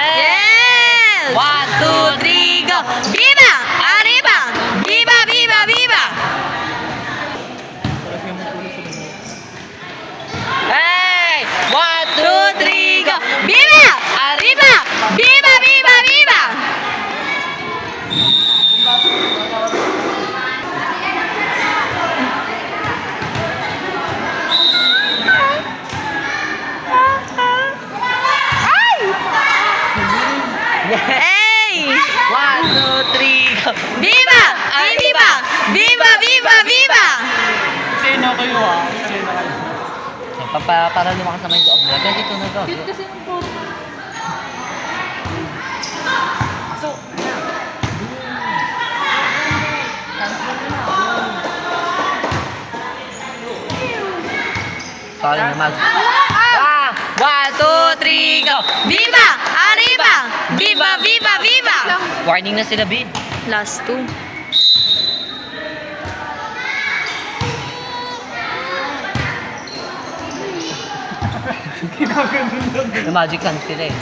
Yes! 1, 2, 3, go! Viva! Arriba! Viva, viva, viva! Hey! 1, 2, 3, go! Viva! Arriba! Viva, viva, viva! Hey! 1, 2, 3, go! Viva! Viva! Viva, viva, viva! Sino kayo ah? Sino kayo? Para lumakas naman yung loob nila. Kaya dito na to. Kasi yung puro. So, Sorry naman. 1, 2, 3, go! Viva! Arriba! Viva, viva, viva! Warning na sila, Bin. Last 2. The magic hand sila eh.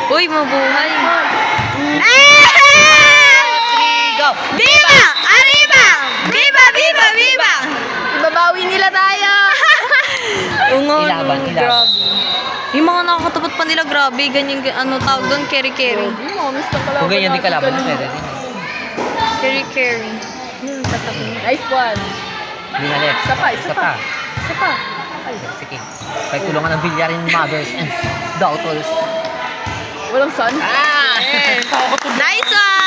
Uy, mabuhay. 3, go! Viva! Arriba! Viva, viva, viva! Ibabawi nila tayo. Ungo, Ilaban, ilaban. grabe. Yung mga nakakatapat pa nila, grabe. Ganyan, ano tawag doon? Carry-carry. Mamis ka pala. Kung ganyan din kalaban, pwede rin. Carry-carry. Nice one. Hindi na left. Isa pa, isa pa. Isa pa. Sige. Kaya tulungan ng bilyarin mothers and daughters. Walang sun. Ah! Nice one!